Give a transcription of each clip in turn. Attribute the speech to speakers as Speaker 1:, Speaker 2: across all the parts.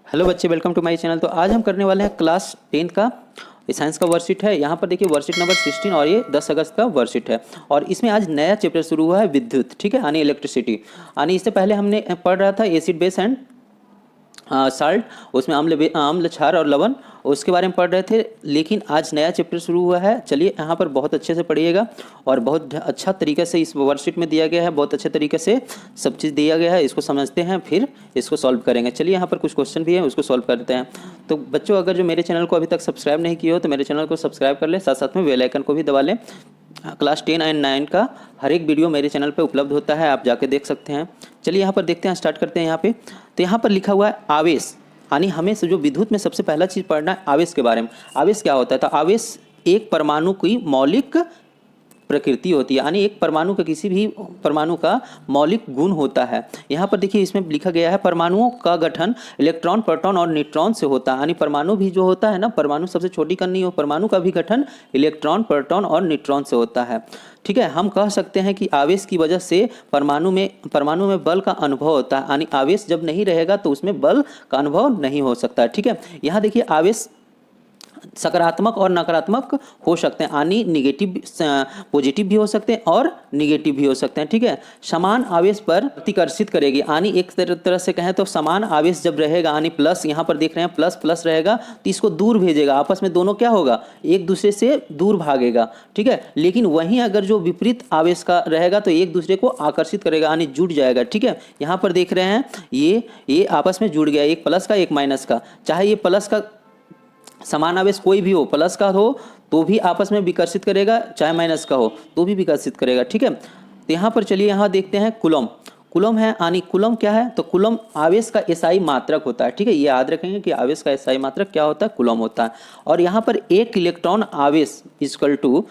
Speaker 1: Hello बच्चे, welcome to my channel. तो आज हम करने वाले हैं क्लास 10 का साइंस का वर्कशीट है। यहाँ पर देखिए वर्कशीट नंबर 16 और ये 10 अगस्त का वर्कशीट है। और इसमें आज नया चैप्टर शुरू हुआ है विद्युत, ठीक है, यानी इलेक्ट्रिसिटी। यानी इससे पहले हमने पढ़ रहा था एसिड बेस एंड साल्ट, उसमें अम्ल क्षार और लवण, उसके बारे में पढ़ रहे थे। लेकिन आज नया चैप्टर शुरू हुआ है। चलिए यहाँ पर बहुत अच्छे से पढ़िएगा और बहुत अच्छा तरीके से इस वर्कशीट में दिया गया है, बहुत अच्छे तरीके से सब चीज़ दिया गया है। इसको समझते हैं, फिर इसको सॉल्व करेंगे। चलिए यहाँ पर कुछ क्वेश्चन भी है, उसको सॉल्व करते हैं। तो बच्चों, अगर जो मेरे चैनल को अभी तक सब्सक्राइब नहीं किया हो तो मेरे चैनल को सब्सक्राइब कर लें, साथ साथ में बेल आइकन को भी दबा लें। क्लास 10 एंड 9 का हर एक वीडियो मेरे चैनल पे उपलब्ध होता है, आप जाके देख सकते हैं। चलिए यहाँ पर देखते हैं, स्टार्ट करते हैं। यहाँ पे तो यहाँ पर लिखा हुआ है आवेश, यानी हमें से जो विद्युत में सबसे पहला चीज़ पढ़ना है आवेश के बारे में। आवेश क्या होता है? तो आवेश एक परमाणु की मौलिक प्रकृति होती है, यानी एक परमाणु का किसी भी परमाणु का मौलिक गुण होता है। यहाँ पर देखिए इसमें लिखा गया है परमाणुओं का गठन इलेक्ट्रॉन, प्रोटॉन और न्यूट्रॉन से होता है। यानी परमाणु भी जो होता है ना, परमाणु सबसे छोटी कण नहीं हो, परमाणु का भी गठन इलेक्ट्रॉन, प्रोटॉन और न्यूट्रॉन से होता है। ठीक है, हम कह सकते हैं कि आवेश की वजह से परमाणु में बल का अनुभव होता है। यानी आवेश जब नहीं रहेगा तो उसमें बल का अनुभव नहीं हो सकता। ठीक है, यहाँ देखिए आवेश सकारात्मक और नकारात्मक हो सकते हैं, यानी निगेटिव पॉजिटिव भी हो सकते हैं और निगेटिव भी हो सकते हैं। ठीक है, समान आवेश पर प्रतिकर्षित करेगी, यानी एक तरह से कहें तो समान आवेश जब रहेगा, यानी प्लस, यहाँ पर देख रहे हैं प्लस प्लस रहेगा तो इसको दूर भेजेगा, आपस में दोनों क्या होगा, एक दूसरे से दूर भागेगा। ठीक है, लेकिन वहीं अगर जो विपरीत आवेश का रहेगा तो एक दूसरे को आकर्षित करेगा, यानी जुड़ जाएगा। ठीक है, यहाँ पर देख रहे हैं ये आपस में जुड़ गया, एक प्लस का एक माइनस का। चाहे ये प्लस का समान आवेश कोई भी हो, प्लस का हो तो भी आपस में विकर्षित करेगा, चाहे माइनस का हो तो भी विकर्षित करेगा। ठीक है, तो यहाँ पर चलिए यहाँ देखते हैं कूलम। कूलम है, यानी कूलम क्या है? तो कूलम आवेश का एसआई मात्रक होता है। ठीक है, ये याद रखेंगे कि आवेश का एसआई मात्रक क्या होता है, कूलम होता है। और यहाँ पर एक इलेक्ट्रॉन आवेश इक्वल टू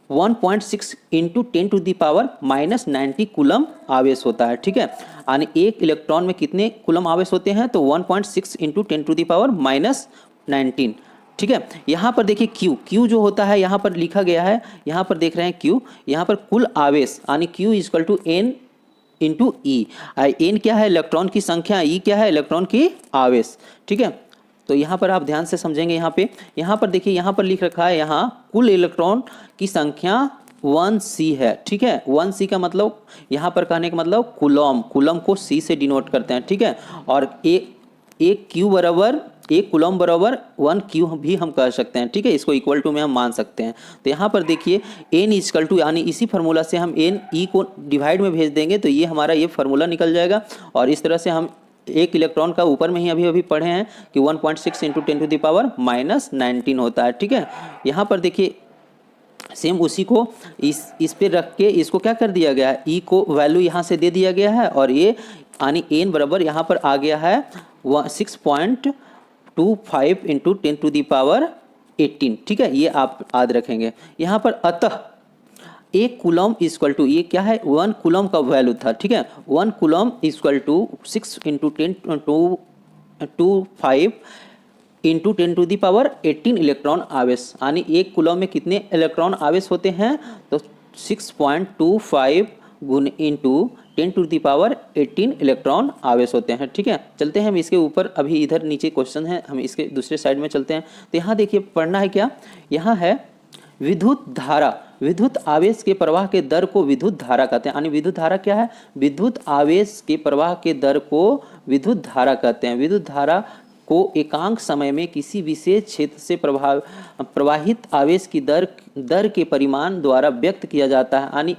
Speaker 1: 1.6 इंटू 10⁻⁻90 कूलम आवेश होता है। ठीक है, यानी एक इलेक्ट्रॉन में कितने कूलम आवेश होते हैं? तो 1.6 इंटू 10⁻⁻19। ठीक है, यहाँ पर देखिए क्यू जो होता है, यहाँ पर लिखा गया है, यहाँ पर देख रहे हैं क्यू, यहाँ पर कुल आवेश यानी Q equal to N into E. N क्या है? इलेक्ट्रॉन की संख्या, ई क्या है? इलेक्ट्रॉन की आवेश। ठीक है, तो यहाँ पर आप ध्यान से समझेंगे। यहाँ पर देखिए, यहाँ पर लिख रखा है, यहाँ कुल इलेक्ट्रॉन की संख्या 1c है। ठीक है, 1c का मतलब यहाँ पर कहने का मतलब कूलम को c से डिनोट करते हैं। ठीक है, और एक क्यू बराबर, एक कूलम बराबर 1 क्यू भी हम कह सकते हैं। ठीक है, इसको इक्वल टू में हम मान सकते हैं। तो यहाँ पर देखिए एन इक्वल टू, यानी इसी फार्मूला से हम एन ई को डिवाइड में भेज देंगे तो ये हमारा ये फार्मूला निकल जाएगा। और इस तरह से हम एक इलेक्ट्रॉन का ऊपर में ही अभी पढ़े हैं कि 1.6 इंटू 10⁻⁻19 होता है। ठीक है, यहाँ पर देखिए सेम उसी को इस पे रख के इसको क्या कर दिया गया है, ई को वैल्यू यहाँ से दे दिया गया है, और ये यानी एन बराबर यहाँ पर आ गया है 6.25 इंटू 10⁻18। ठीक है, ये आप याद रखेंगे। यहाँ पर अतः एक कूलम इक्वल टू, ये क्या है, 1 कूलम का वैल्यू था। ठीक है, 1 coulomb equal to 6 into 10⁻25 into 10⁻18 electron आवेश, यानी एक कूलम में कितने इलेक्ट्रॉन आवेश होते हैं? तो 6.25 गुण इंटू 10⁻18 इलेक्ट्रॉन आवेश होते हैं। ठीक है, चलते हैं हम इसके ऊपर, अभी इधर नीचे क्वेश्चन है, हम इसके दूसरे साइड में चलते हैं। तो यहाँ देखिए पढ़ना है क्या, यहाँ है विद्युत धारा, विद्युत आवेश के प्रवाह के दर को विद्युत धारा कहते हैं। यानी विद्युत धारा क्या है? विद्युत आवेश के प्रवाह के दर को विद्युत धारा कहते हैं। विद्युत धारा को एकांक समय में किसी विशेष क्षेत्र से प्रवाहित आवेश की दर के परिमाण द्वारा व्यक्त किया जाता है।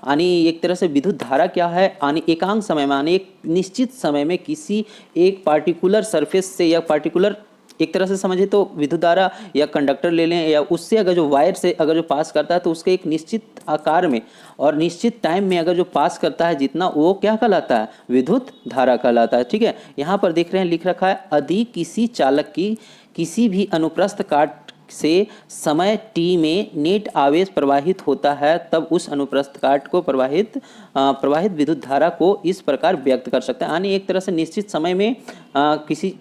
Speaker 1: यानी एक तरह से विद्युत धारा क्या है, यानी एकांक समय में, यानी एक निश्चित समय में किसी एक पार्टिकुलर सरफेस से या पार्टिकुलर, एक तरह से समझे तो विद्युत धारा या कंडक्टर ले लें, या उससे अगर जो वायर से अगर जो पास करता है तो उसके एक निश्चित आकार में और निश्चित टाइम में अगर जो पास करता है जितना, वो क्या कहलाता है? विद्युत धारा कहलाता है। ठीक है, यहाँ पर देख रहे हैं लिख रखा है, यदि किसी चालक की किसी भी अनुप्रस्थ काट से समय t में नेट आवेश प्रवाहित होता है, तब उस अनुप्रस्थ काट को प्रवाहित विद्युत धारा को इस प्रकार व्यक्त कर सकते हैं। यानी एक तरह से निश्चित समय में किसी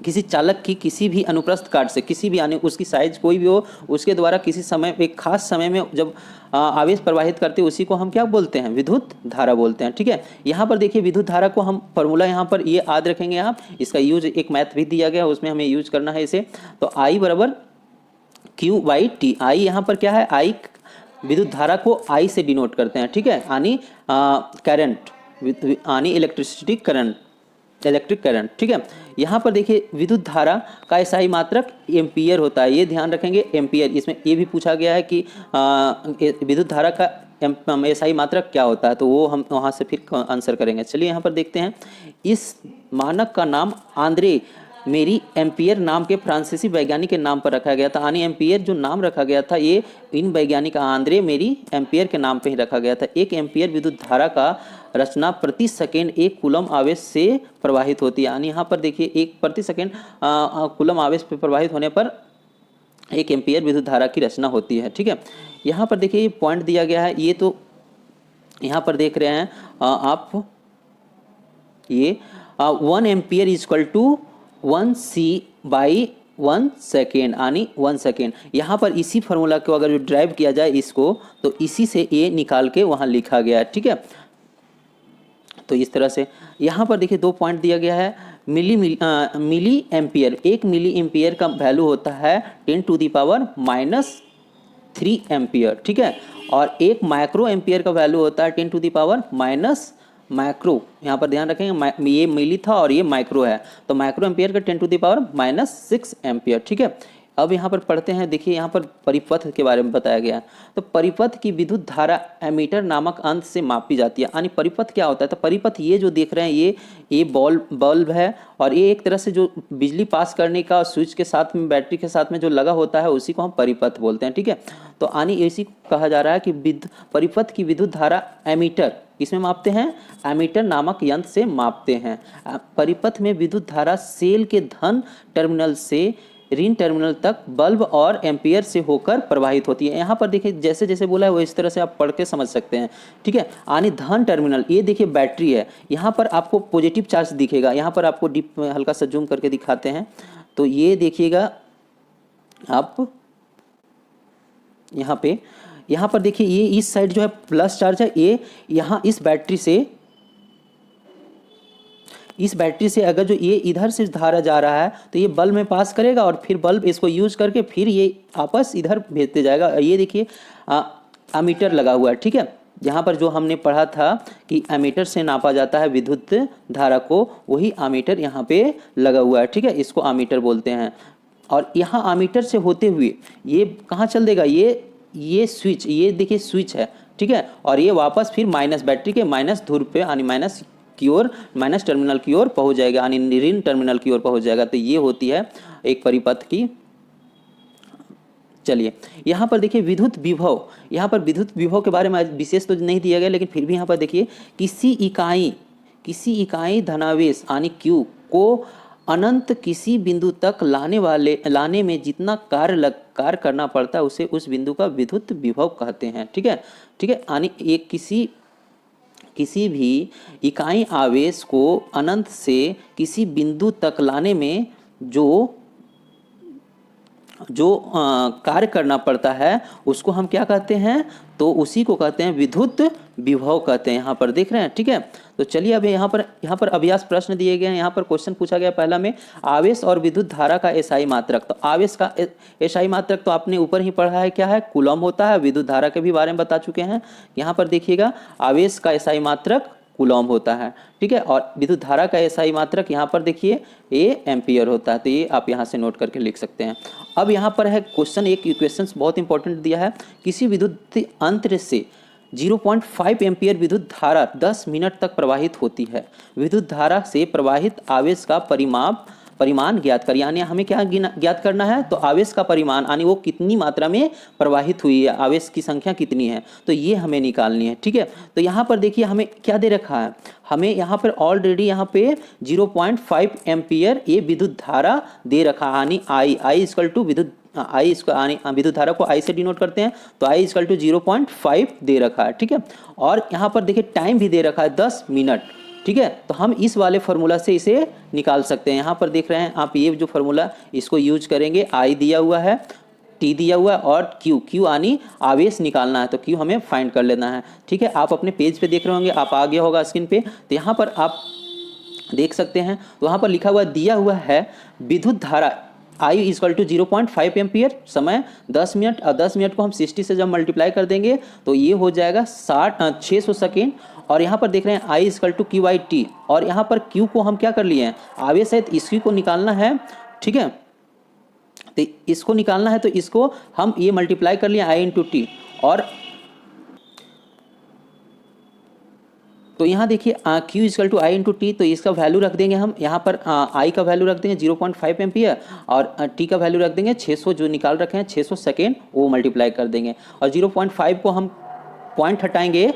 Speaker 1: किसी चालक की किसी भी अनुप्रस्थ काट से किसी भी यानी उसकी साइज कोई भी हो उसके द्वारा किसी समय एक खास समय में जब आवेश प्रवाहित करते हैं उसी को हम क्या बोलते हैं, विद्युत धारा बोलते हैं। ठीक है, यहाँ पर देखिए विद्युत धारा को हम फॉर्मूला यहाँ पर ये याद रखेंगे आप, इसका यूज एक मैथ भी दिया गया उसमें हमें यूज करना है इसे। तो आई बराबर Q/T। आई यहाँ पर क्या है, आई विद्युत धारा को आई से डिनोट करते हैं। ठीक है, यानी करंट, यानी इलेक्ट्रिसिटी करंट, इलेक्ट्रिक करंट। ठीक है, यहाँ पर देखिए विद्युत धारा का एसआई मात्रक एम्पियर होता है, ये ध्यान रखेंगे एम्पियर। इसमें ये भी पूछा गया है कि विद्युत धारा का एसआई मात्रक क्या होता है, तो वो हम वहाँ से फिर आंसर करेंगे। चलिए यहाँ पर देखते हैं। इस मानक का नाम आंद्रे मेरी एम्पियर नाम के फ्रांसीसी वैज्ञानिक के नाम पर रखा गया था। यानी एम्पियर जो नाम रखा गया था ये इन वैज्ञानिक आंद्रे मेरी एम्पियर के नाम पे ही रखा गया था। एक एम्पियर विद्युत धारा का रचना प्रति सेकेंड 1 कूलम आवेश से प्रवाहित होती है। यानी यहाँ पर देखिए 1 प्रति सेकेंड कूलम आवेश पे प्रवाहित होने पर 1 एम्पियर विद्युत धारा की रचना होती है। ठीक है, यहाँ पर देखिए पॉइंट दिया गया है, ये तो यहाँ पर देख रहे हैं आप, ये 1 ampere is equal to 1C/1 second, यानी 1 सेकेंड। यहाँ पर इसी फार्मूला को अगर जो ड्राइव किया जाए इसको, तो इसी से ये निकाल के वहाँ लिखा गया है। ठीक है, तो इस तरह से यहाँ पर देखिए 2 पॉइंट दिया गया है। मिली एम्पियर, 1 मिली एम्पियर का वैल्यू होता है 10⁻³ एम्पियर। ठीक है, और 1 माइक्रो एम्पियर का वैल्यू होता है 10⁻⁻, यहाँ पर ध्यान रखेंगे ये मिली था और ये माइक्रो है, तो माइक्रो एम्पियर का 10⁻⁻6 एम्पियर। ठीक है, अब यहाँ पर पढ़ते हैं। देखिए यहाँ पर परिपथ के बारे में बताया गया है। तो परिपथ की विद्युत धारा एमीटर नामक अंत से मापी जाती है। यानी परिपथ क्या होता है, तो परिपथ ये जो देख रहे हैं ये बल्ब है, और ये एक तरह से जो बिजली पास करने का स्विच के साथ में बैटरी के साथ में जो लगा होता है उसी को हम परिपथ बोलते हैं। ठीक है, तो यानी इसी को कहा जा रहा है कि परिपथ की विद्युत धारा एमीटर किसमें मापते हैं, एमीटर नामक यंत्र से मापते हैं। परिपथ में विद्युत धारा सेल के धन टर्मिनल से ऋण टर्मिनल तक बल्ब और एम्पियर से होकर प्रवाहित होती है। यहाँ पर देखिए जैसे जैसे बोला है वो इस तरह से आप पढ़ के समझ सकते हैं। ठीक है, यानी धन टर्मिनल, ये देखिए बैटरी है, यहाँ पर आपको पॉजिटिव चार्ज दिखेगा। यहाँ पर आपको डीप हल्का सा जूम करके दिखाते हैं, तो ये देखिएगा आप यहाँ पर देखिए ये इस साइड जो है प्लस चार्ज है, ये यहाँ इस बैटरी से अगर जो ये इधर से धारा जा रहा है तो ये बल्ब में पास करेगा और फिर बल्ब इसको यूज करके फिर ये वापस इधर भेजते जाएगा। ये देखिए एमीटर लगा हुआ है। ठीक है, यहाँ पर जो हमने पढ़ा था कि एमीटर से नापा जाता है विद्युत धारा को, वही एमीटर यहाँ पे लगा हुआ है। ठीक है, इसको एमीटर बोलते हैं। और यहाँ एमीटर से होते हुए ये कहाँ चल देगा, ये स्विच, ये देखिए स्विच है। ठीक है, और ये वापस फिर माइनस बैटरी के माइनस ध्रुव पे यानी माइनस की ओर, माइनस टर्मिनल की ओर पहुंच जाएगा, यानी ऋण टर्मिनल की ओर पहुंच जाएगा। तो ये होती है एक परिपथ की। चलिए यहाँ पर देखिए विद्युत विभव, यहाँ पर विद्युत विभव के बारे में विशेष तो नहीं दिया गया, लेकिन फिर भी यहाँ पर देखिए किसी इकाई धनावेश यानी Q को अनंत किसी बिंदु तक लाने में जितना कार्य करना पड़ता है उसे उस बिंदु का विद्युत विभव कहते हैं। ठीक है, यानी एक किसी भी इकाई आवेश को अनंत से किसी बिंदु तक लाने में जो कार्य करना पड़ता है उसको हम क्या कहते हैं, तो उसी को कहते हैं विद्युत विभव कहते हैं। यहाँ पर देख रहे हैं। ठीक है, तो चलिए अब यहाँ पर अभ्यास प्रश्न दिए गए हैं। यहाँ पर क्वेश्चन पूछा गया पहला में, आवेश और विद्युत धारा का एसआई मात्रक। तो आवेश का एसआई मात्रक तो आपने ऊपर ही पढ़ा है, क्या है, कूलम होता है। विद्युत धारा के भी बारे में बता चुके हैं। यहाँ पर देखिएगा आवेश का एसआई मात्रक कूलम होता है। ठीक है, और विद्युत धारा का एसआई मात्रक यहाँ पर देखिए ये एम्पियर होता है। तो ये आप यहाँ से नोट करके लिख सकते हैं। अब यहाँ पर है क्वेश्चन, एक इक्वेशन बहुत इंपॉर्टेंट दिया है। किसी विद्युत यंत्र से 0.5 एम्पियर विद्युत धारा 10 मिनट तक प्रवाहित होती है। विद्युत धारा से प्रवाहित आवेश का परिमाण ज्ञात कर, यानी हमें क्या ज्ञात करना है, तो आवेश का परिमाण यानी वो कितनी मात्रा में प्रवाहित हुई है, आवेश की संख्या कितनी है, तो ये हमें निकालनी है। ठीक है, तो यहाँ पर देखिए हमें क्या दे रखा है, हमें यहाँ पर ऑलरेडी यहाँ पे 0.5 एम्पियर ये विद्युत धारा दे रखा है। यानी आई इक्वल टू विद्युत धारा को आई से डिनोट करते हैं, तो आई इक्वल टू 0.5 दे रखा है। ठीक है, और यहाँ पर देखिए टाइम भी दे रखा है 10 मिनट। ठीक है। तो हम इस वाले फार्मूला से इसे निकाल सकते हैं। यहाँ पर देख रहे हैं आप, ये जो फार्मूला इसको यूज करेंगे। आई दिया हुआ है, टी दिया हुआ है और क्यू यानी आवेश निकालना है, तो क्यू हमें फाइंड कर लेना है। ठीक है, आप अपने पेज पे देख रहे होंगे, आप आ गया होगा स्क्रीन पे, तो यहाँ पर आप देख सकते हैं। तो वहाँ पर लिखा हुआ दिया हुआ है विद्युत धारा I इक्वल टू 0.5 एम्पियर, समय 10 मिनट, और 10 मिनट को हम 60 से जब मल्टीप्लाई कर देंगे तो ये हो जाएगा 600 सेकेंड। और यहाँ पर देख रहे हैं I equal to Q by T, और यहाँ पर Q को हम क्या कर लिए हैं, आवेश है, इसी को निकालना है। ठीक है, तो इसको निकालना है, तो इसको हम ये मल्टीप्लाई कर लिए I इंटू टी। और तो यहाँ देखिए Q equal to I into T, तो इसका वैल्यू रख देंगे हम यहाँ पर, I का वैल्यू रख देंगे 0.5 एम्पियर, और T का वैल्यू रख देंगे 600, जो निकाल रखे हैं 600 सेकेंड, वो मल्टीप्लाई कर देंगे। और 0.5 को हम पॉइंट हटाएंगे,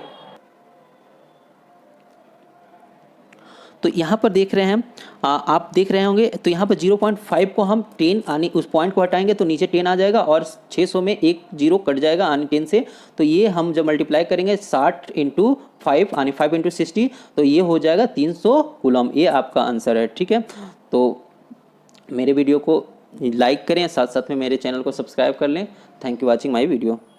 Speaker 1: तो यहाँ पर देख रहे हैं आप देख रहे होंगे, तो यहाँ पर 0.5 को हम 10 यानी उस पॉइंट को हटाएंगे तो नीचे 10 आ जाएगा, और 600 में एक जीरो कट जाएगा यानी 10 से। तो ये हम जब मल्टीप्लाई करेंगे 60 इंटू 5 यानी 5 इंटू 60, तो ये हो जाएगा 300 कूलम। ये आपका आंसर है। ठीक है, तो मेरे वीडियो को लाइक करें, साथ साथ में मेरे चैनल को सब्सक्राइब कर लें। Thank you watching my video.